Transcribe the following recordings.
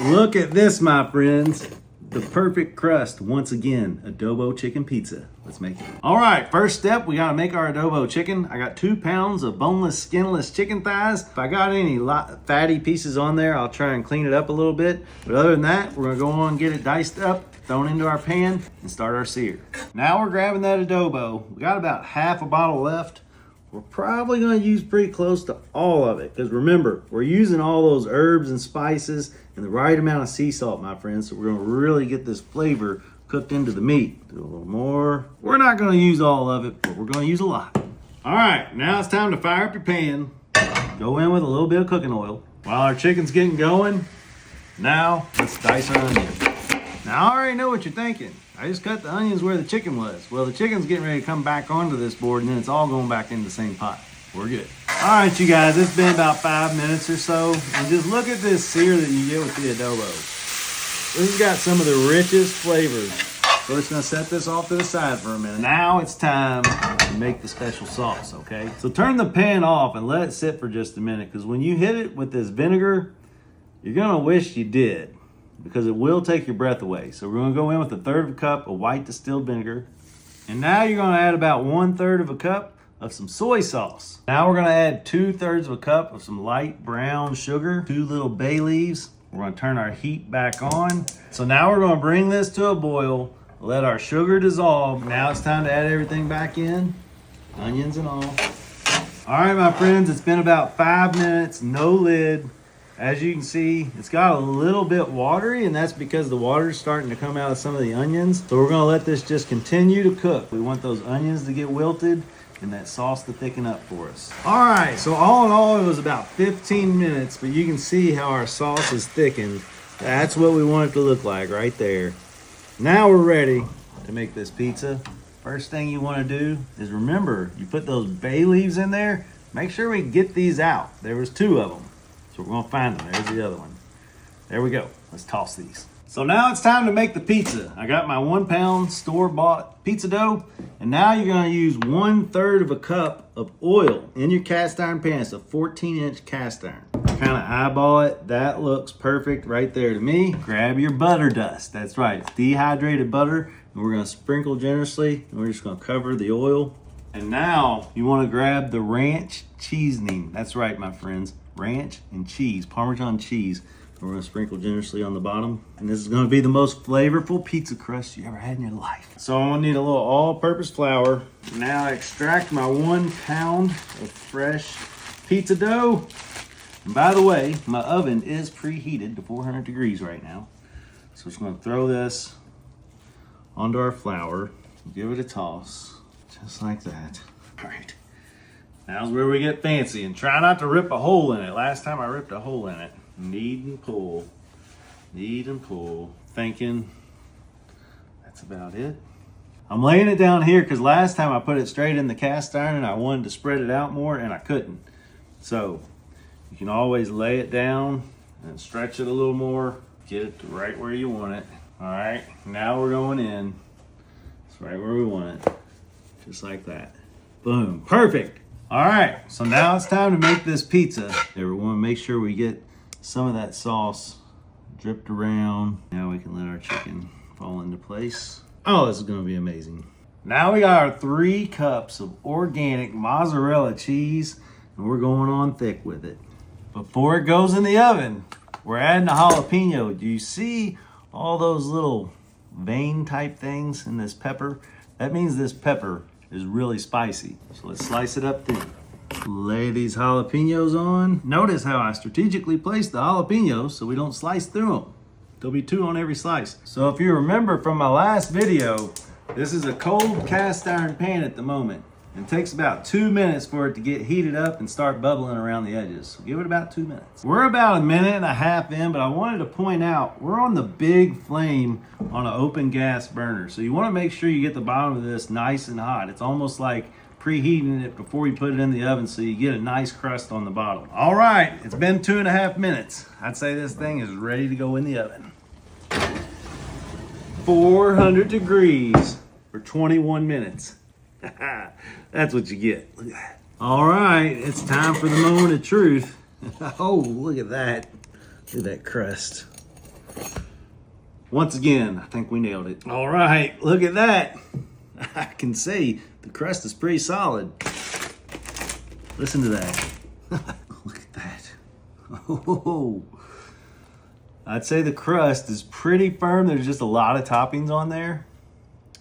Look at this, my friends. The perfect crust, once again, Adob-O Chicken Pizza. Let's make it. All right, first step, we gotta make our Adob-O chicken. I got 2 pounds of boneless, skinless chicken thighs. If I got any fatty pieces on there, I'll try and clean it up a little bit. But other than that, we're gonna go on and get it diced up, thrown into our pan, and start our sear. Now we're grabbing that Adob-O. We got about half a bottle left. We're probably gonna use pretty close to all of it, because remember, we're using all those herbs and spices and the right amount of sea salt, my friends, so we're gonna really get this flavor cooked into the meat. Do a little more. We're not gonna use all of it, but we're gonna use a lot. All right, now it's time to fire up your pan. Go in with a little bit of cooking oil. While our chicken's getting going, now let's dice our onions. Now I already know what you're thinking. I just cut the onions where the chicken was. Well, the chicken's getting ready to come back onto this board, and then it's all going back in the same pot. We're good. All right, you guys, it's been about 5 minutes or so, and just look at this sear that you get with the Adob-O. This has got some of the richest flavors. So it's gonna set this off to the side for a minute. Now it's time to make the special sauce, okay? So turn the pan off and let it sit for just a minute, because when you hit it with this vinegar, you're gonna wish you did, because it will take your breath away. So we're gonna go in with 1/3 cup of white distilled vinegar. And now you're gonna add about 1/3 cup of some soy sauce. Now we're gonna add 2/3 cup of some light brown sugar, 2 little bay leaves. We're gonna turn our heat back on. So now we're gonna bring this to a boil, let our sugar dissolve. Now it's time to add everything back in, onions and all. All right, my friends, it's been about 5 minutes, no lid. As you can see, it's got a little bit watery, and that's because the water is starting to come out of some of the onions. So we're gonna let this just continue to cook. We want those onions to get wilted and that sauce to thicken up for us. All right, so all in all, it was about 15 minutes, but you can see how our sauce is thickened. That's what we want it to look like right there. Now we're ready to make this pizza. First thing you wanna do is remember, you put those bay leaves in there. Make sure we get these out. There was 2 of them. So we're gonna find them. There's the other one. There we go. Let's toss these. So now it's time to make the pizza. I got my 1 pound store-bought pizza dough, and now you're gonna use 1/3 cup of oil in your cast iron pan. It's a 14-inch cast iron. Kind of eyeball it. That looks perfect right there to me. Grab your butter dust. That's right, it's dehydrated butter, and we're gonna sprinkle generously, and we're just gonna cover the oil. And now you wanna grab the ranch seasoning. That's right, my friends. Ranch and cheese, Parmesan cheese. We're gonna sprinkle generously on the bottom. And this is gonna be the most flavorful pizza crust you ever had in your life. So I'm gonna need a little all-purpose flour. Now I extract my 1 pound of fresh pizza dough. And by the way, my oven is preheated to 400 degrees right now. So we're just gonna throw this onto our flour, give it a toss, just like that. All right. Now's where we get fancy, and try not to rip a hole in it. Last time I ripped a hole in it. Knead and pull, thinking that's about it. I'm laying it down here because last time I put it straight in the cast iron and I wanted to spread it out more and I couldn't. So you can always lay it down and stretch it a little more, get it to right where you want it. All right, now we're going in. It's right where we want it, just like that. Boom, perfect. All right, so now it's time to make this pizza. We want to make sure we get some of that sauce dripped around. Now we can let our chicken fall into place. Oh, this is gonna be amazing. Now we got our 3 cups of organic mozzarella cheese, and we're going on thick with it. Before it goes in the oven, we're adding a jalapeno. Do you see all those little vein type things in this pepper? That means this pepper is really spicy. So let's slice it up thin. Lay these jalapenos on. Notice how I strategically placed the jalapenos so we don't slice through them. There'll be 2 on every slice. So if you remember from my last video, this is a cold cast iron pan at the moment. It takes about 2 minutes for it to get heated up and start bubbling around the edges. So give it about 2 minutes. We're about 1.5 minutes in, but I wanted to point out, we're on the big flame on an open gas burner. So you wanna make sure you get the bottom of this nice and hot. It's almost like preheating it before you put it in the oven so you get a nice crust on the bottom. All right, it's been 2.5 minutes. I'd say this thing is ready to go in the oven. 400 degrees for 21 minutes. That's what you get. Look at that. All right, it's time for the moment of truth. Oh, look at that. Look at that crust. Once again, I think we nailed it. All right, look at that. I can see the crust is pretty solid. Listen to that. Look at that. Oh, I'd say the crust is pretty firm. There's just a lot of toppings on there.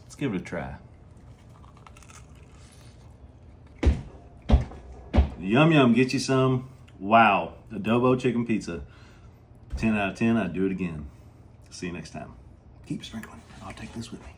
Let's give it a try. Yum yum, get you some. Wow, Adob-O Chicken Pizza. 10 out of 10, I'd do it again. See you next time. Keep sprinkling. I'll take this with me.